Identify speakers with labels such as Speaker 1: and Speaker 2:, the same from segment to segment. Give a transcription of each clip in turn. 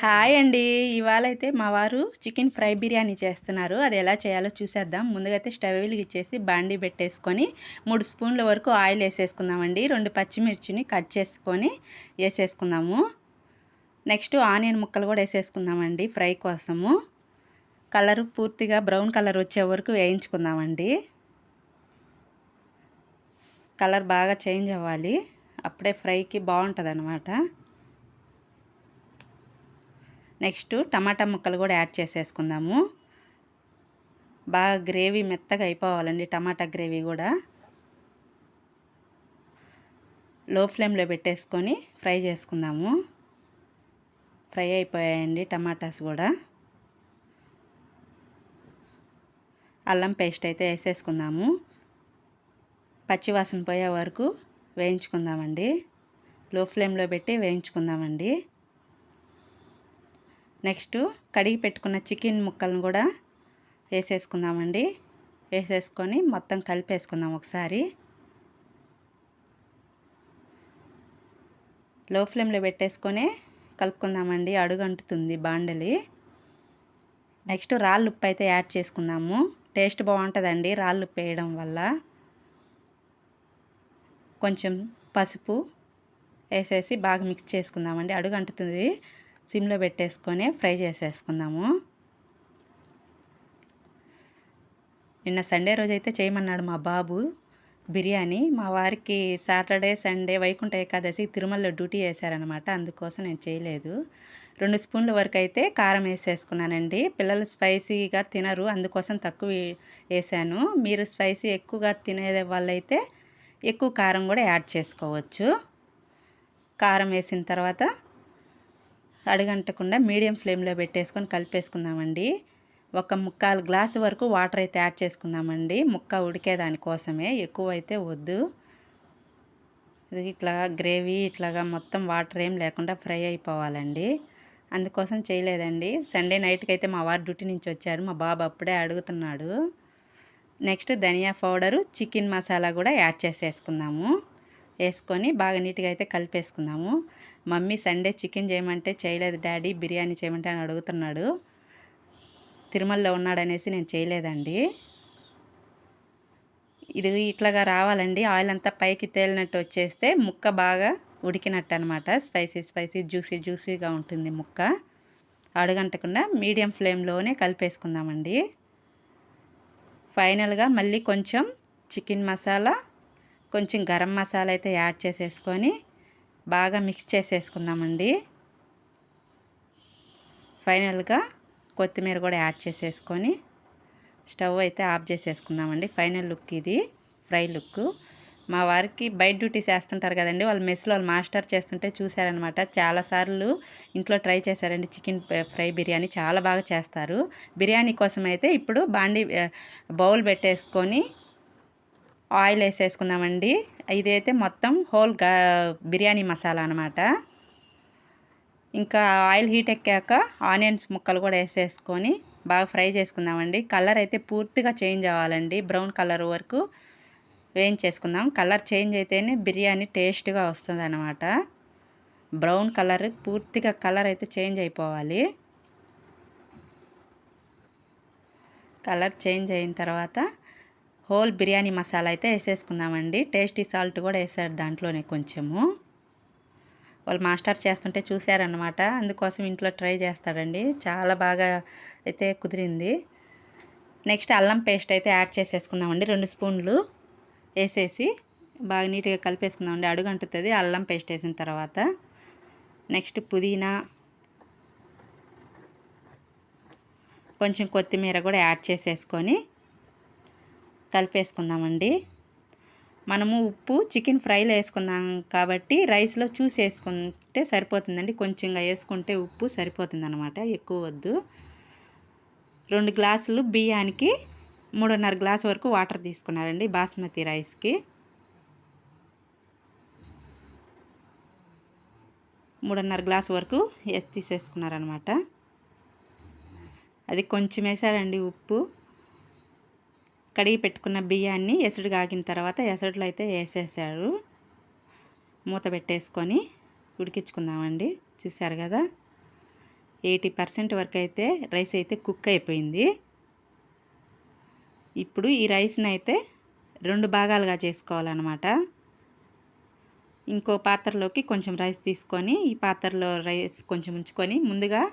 Speaker 1: Hi అండి. ఇవాళ అయితే మా వారు చికెన్ ఫ్రై బిర్యానీ చేస్తున్నారు. అది ఎలా చేయాలో చూసేద్దాం. ముందుగా అయితే స్టవ్ వెలిగించేసి బాండీ పెట్టేసుకొని 3 స్పూన్ల వరకు ఆయిల్ వేసేసుకుందామండి. 2 పచ్చిమిర్చిని కట్ చేసుకొని వేసేసుకుందాము. నెక్స్ట్ ఆనియన్ ముక్కలు కూడా వేసేసుకుందామండి ఫ్రై కోసము. కలర్ పూర్తిగా బ్రౌన్ కలర్ వచ్చే వరకు వేయించుకుందామండి. కలర్ బాగా చేంజ్ అవ్వాలి, అప్పుడే ఫ్రైకి బాగుంటుంది అన్నమాట. నెక్స్ట్ టమాటా ముక్కలు కూడా యాడ్ చేసేసుకుందాము. బాగా గ్రేవీ మెత్తగా అయిపోవాలండి టమాటా గ్రేవీ కూడా. లో ఫ్లేమ్లో పెట్టేసుకొని ఫ్రై చేసుకుందాము. ఫ్రై అయిపోయాయండి టమాటాస్ కూడా. అల్లం పేస్ట్ అయితే వేసేసుకుందాము. పచ్చివాసన పోయే వరకు వేయించుకుందామండి. లో ఫ్లేమ్లో పెట్టి వేయించుకుందామండి. నెక్స్ట్ కడిగి పెట్టుకున్న చికెన్ ముక్కలను కూడా వేసేసుకుందామండి. వేసేసుకొని మొత్తం కలిపేసుకుందాం ఒకసారి. లో ఫ్లేమ్లో పెట్టేసుకొని కలుపుకుందామండి, అడుగంటుతుంది బాండలి. నెక్స్ట్ రాళ్ళు ఉప్పు అయితే యాడ్ చేసుకుందాము. టేస్ట్ బాగుంటుందండి రాళ్ళు ఉప్పు వేయడం వల్ల. కొంచెం పసుపు వేసేసి బాగా మిక్స్ చేసుకుందామండి. అడుగంటుతుంది, సిమ్లో పెట్టేసుకొని ఫ్రై చేసేసుకుందాము. నిన్న సండే రోజైతే చేయమన్నాడు మా బాబు బిర్యానీ. మా వారికి సాటర్డే సండే వైకుంఠ ఏకాదశి తిరుమలలో డ్యూటీ వేశారనమాట, అందుకోసం నేను చేయలేదు. 2 స్పూన్ల వరకు అయితే కారం వేసేసుకున్నానండి. పిల్లలు స్పైసీగా తినరు, అందుకోసం తక్కువ వేసాను. మీరు స్పైసీ ఎక్కువగా తినే వాళ్ళైతే ఎక్కువ కారం కూడా యాడ్ చేసుకోవచ్చు. కారం వేసిన తర్వాత అడుగంటకుండా మీడియం ఫ్లేమ్లో పెట్టేసుకొని కలిపేసుకుందామండి. 1/4 గ్లాసు వరకు వాటర్ అయితే యాడ్ చేసుకుందామండి, ముక్క ఉడికేదానికోసమే, ఎక్కువ అయితే వద్దు. ఇది ఇట్లా గ్రేవీ ఇట్లాగా మొత్తం వాటర్ ఏం లేకుండా ఫ్రై అయిపోవాలండి, అందుకోసం చేయలేదండి. సండే నైట్కి అయితే మా వారు డ్యూటీ నుంచి వచ్చారు, మా బాబు అప్పుడే అడుగుతున్నాడు. నెక్స్ట్ ధనియా పౌడరు, చికెన్ మసాలా కూడా యాడ్ చేసేసుకుందాము. వేసుకొని బాగా నీట్గా అయితే కలిపేసుకుందాము. మమ్మీ సండే చికెన్ చేయమంటే చేయలేదు డాడీ, బిర్యానీ చేయమంటే అని అడుగుతున్నాడు. తిరుమలలో ఉన్నాడనేసి నేను చేయలేదండి. ఇది ఇట్లాగా రావాలండి, ఆయిల్ అంతా పైకి తేలినట్టు వచ్చేస్తే ముక్క బాగా ఉడికినట్టు అనమాట. స్పైసీ జ్యూసీగా ఉంటుంది ముక్క. అడుగంటకుండా మీడియం ఫ్లేమ్లోనే కలిపేసుకుందామండి. ఫైనల్గా మళ్ళీ కొంచెం చికెన్ మసాలా, కొంచెం గరం మసాలా అయితే యాడ్ చేసేసుకొని బాగా మిక్స్ చేసేసుకుందామండి. ఫైనల్గా కొత్తిమీర కూడా యాడ్ చేసేసుకొని స్టవ్ అయితే ఆఫ్ చేసేసుకుందామండి. ఫైనల్ లుక్ ఇది, ఫ్రై లుక్. మా వారికి బయట డ్యూటీ చేస్తుంటారు కదండి, వాళ్ళు మెస్లో వాళ్ళు మాస్టర్ చేస్తుంటే చూశారనమాట. చాలాసార్లు ఇంట్లో ట్రై చేశారండి చికెన్ ఫ్రై బిర్యానీ, చాలా బాగా చేస్తారు. బిర్యానీ కోసం అయితే ఇప్పుడు బౌల్ పెట్టేసుకొని ఆయిల్ వేసేసుకుందామండి. ఇదైతే మొత్తం హోల్ బిర్యానీ మసాలా అనమాట. ఇంకా ఆయిల్ హీట్ ఎక్కాక ఆనియన్స్ ముక్కలు కూడా వేసేసుకొని బాగా ఫ్రై చేసుకుందామండి. కలర్ అయితే పూర్తిగా చేంజ్ అవ్వాలండి, బ్రౌన్ కలర్ వరకు వేయించేసుకుందాం. కలర్ చేంజ్ అయితేనే బిర్యానీ టేస్ట్గా వస్తుంది అనమాట. బ్రౌన్ కలర్ పూర్తిగా కలర్ అయితే చేంజ్ అయిపోవాలి. కలర్ చేంజ్ అయిన తర్వాత హోల్ బిర్యానీ మసాలా అయితే వేసేసుకుందామండి. టేస్టీ సాల్ట్ కూడా వేసారు దాంట్లోనే కొంచెము. వాళ్ళు మాస్టర్ చేస్తుంటే చూశారనమాట, అందుకోసం ఇంట్లో ట్రై చేస్తాడండి. చాలా బాగా అయితే కుదిరింది. నెక్స్ట్ అల్లం పేస్ట్ అయితే యాడ్ చేసేసుకుందామండి. 2 స్పూన్లు వేసేసి బాగా నీట్గా కలిపేసుకుందామండి, అడుగంటుతుంది అల్లం పేస్ట్ వేసిన తర్వాత. నెక్స్ట్ పుదీనా, కొంచెం కొత్తిమీర కూడా యాడ్ చేసేసుకొని కలిపేసుకుందామండి. మనము ఉప్పు చికెన్ ఫ్రైలో వేసుకుందాం కాబట్టి రైస్లో చూసి వేసుకుంటే సరిపోతుందండి. కొంచెంగా వేసుకుంటే ఉప్పు సరిపోతుంది అనమాట, ఎక్కువ వద్దు. 2 గ్లాసులు బియ్యానికి 3.5 గ్లాసు వరకు వాటర్ తీసుకున్నారండి. బాస్మతి రైస్కి 3.5 గ్లాసు వరకు తీసేసుకున్నారనమాట. అది కొంచెం వేసారండి ఉప్పు. కడిగి పెట్టుకున్న బియ్యాన్ని ఎసుడు కాగిన తర్వాత ఎసడులో అయితే వేసేసాడు. మూత పెట్టేసుకొని ఉడికించుకుందామండి. చూసారు కదా, 80% వరకు అయితే రైస్ అయితే కుక్ అయిపోయింది. ఇప్పుడు ఈ రైస్ని అయితే 2 భాగాలుగా చేసుకోవాలన్నమాట. ఇంకో పాత్రలోకి కొంచెం రైస్ తీసుకొని ఈ పాత్రలో రైస్ కొంచెం ఉంచుకొని ముందుగా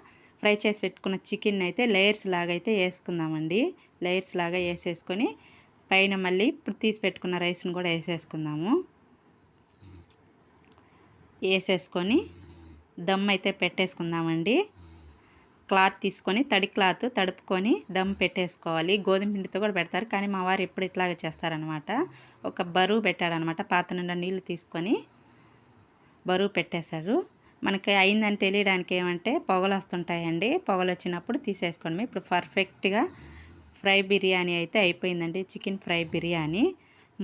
Speaker 1: ఫ్రై చేసి పెట్టుకున్న చికెన్ అయితే లేయర్స్ లాగా అయితే వేసుకుందామండి. లేయర్స్ లాగా వేసేసుకొని పైన మళ్ళీ ఇప్పుడు తీసి పెట్టుకున్న రైస్ని కూడా వేసేసుకుందాము. వేసేసుకొని దమ్ అయితే పెట్టేసుకుందామండి. క్లాత్ తీసుకొని తడి క్లాత్ తడుపుకొని దమ్ పెట్టేసుకోవాలి. గోధుమ పిండితో కూడా పెడతారు, కానీ మా వారు ఎప్పుడు ఇట్లాగే చేస్తారనమాట. ఒక బరువు పెట్టాడనమాట. పాత్ర నిండా నీళ్ళు తీసుకొని బరువు పెట్టేశారు. మనకి అయిందని తెలియడానికి ఏమంటే పొగలు వస్తుంటాయండి. పొగలు వచ్చినప్పుడు తీసేసుకోండి. ఇప్పుడు పర్ఫెక్ట్గా ఫ్రై బిర్యానీ అయితే అయిపోయిందండి. చికెన్ ఫ్రై బిర్యానీ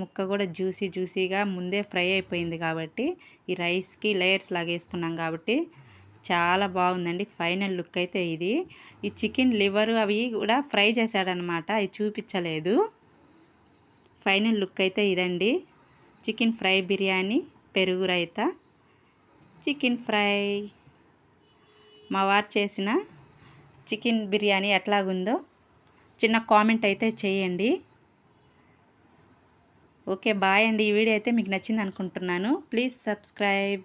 Speaker 1: ముక్క కూడా జ్యూసీగా ముందే ఫ్రై అయిపోయింది కాబట్టి ఈ రైస్కి లేయర్స్ లాగా వేసుకున్నాం కాబట్టి చాలా బాగుందండి. ఫైనల్ లుక్ అయితే ఇది. ఈ చికెన్ లివర్ అవి కూడా ఫ్రై చేశాడనమాట, అవి చూపించలేదు. ఫైనల్ లుక్ అయితే ఇదండి. చికెన్ ఫ్రై బిర్యానీ, పెరుగు రైతా, చికెన్ ఫ్రై. మా వారు చేసిన చికెన్ బిర్యానీ ఎట్లాగుందో చిన్న కామెంట్ అయితే చేయండి. ఓకే, బాయ్ అండి. ఈ వీడియో అయితే మీకు నచ్చింది అనుకుంటున్నాను. Please subscribe.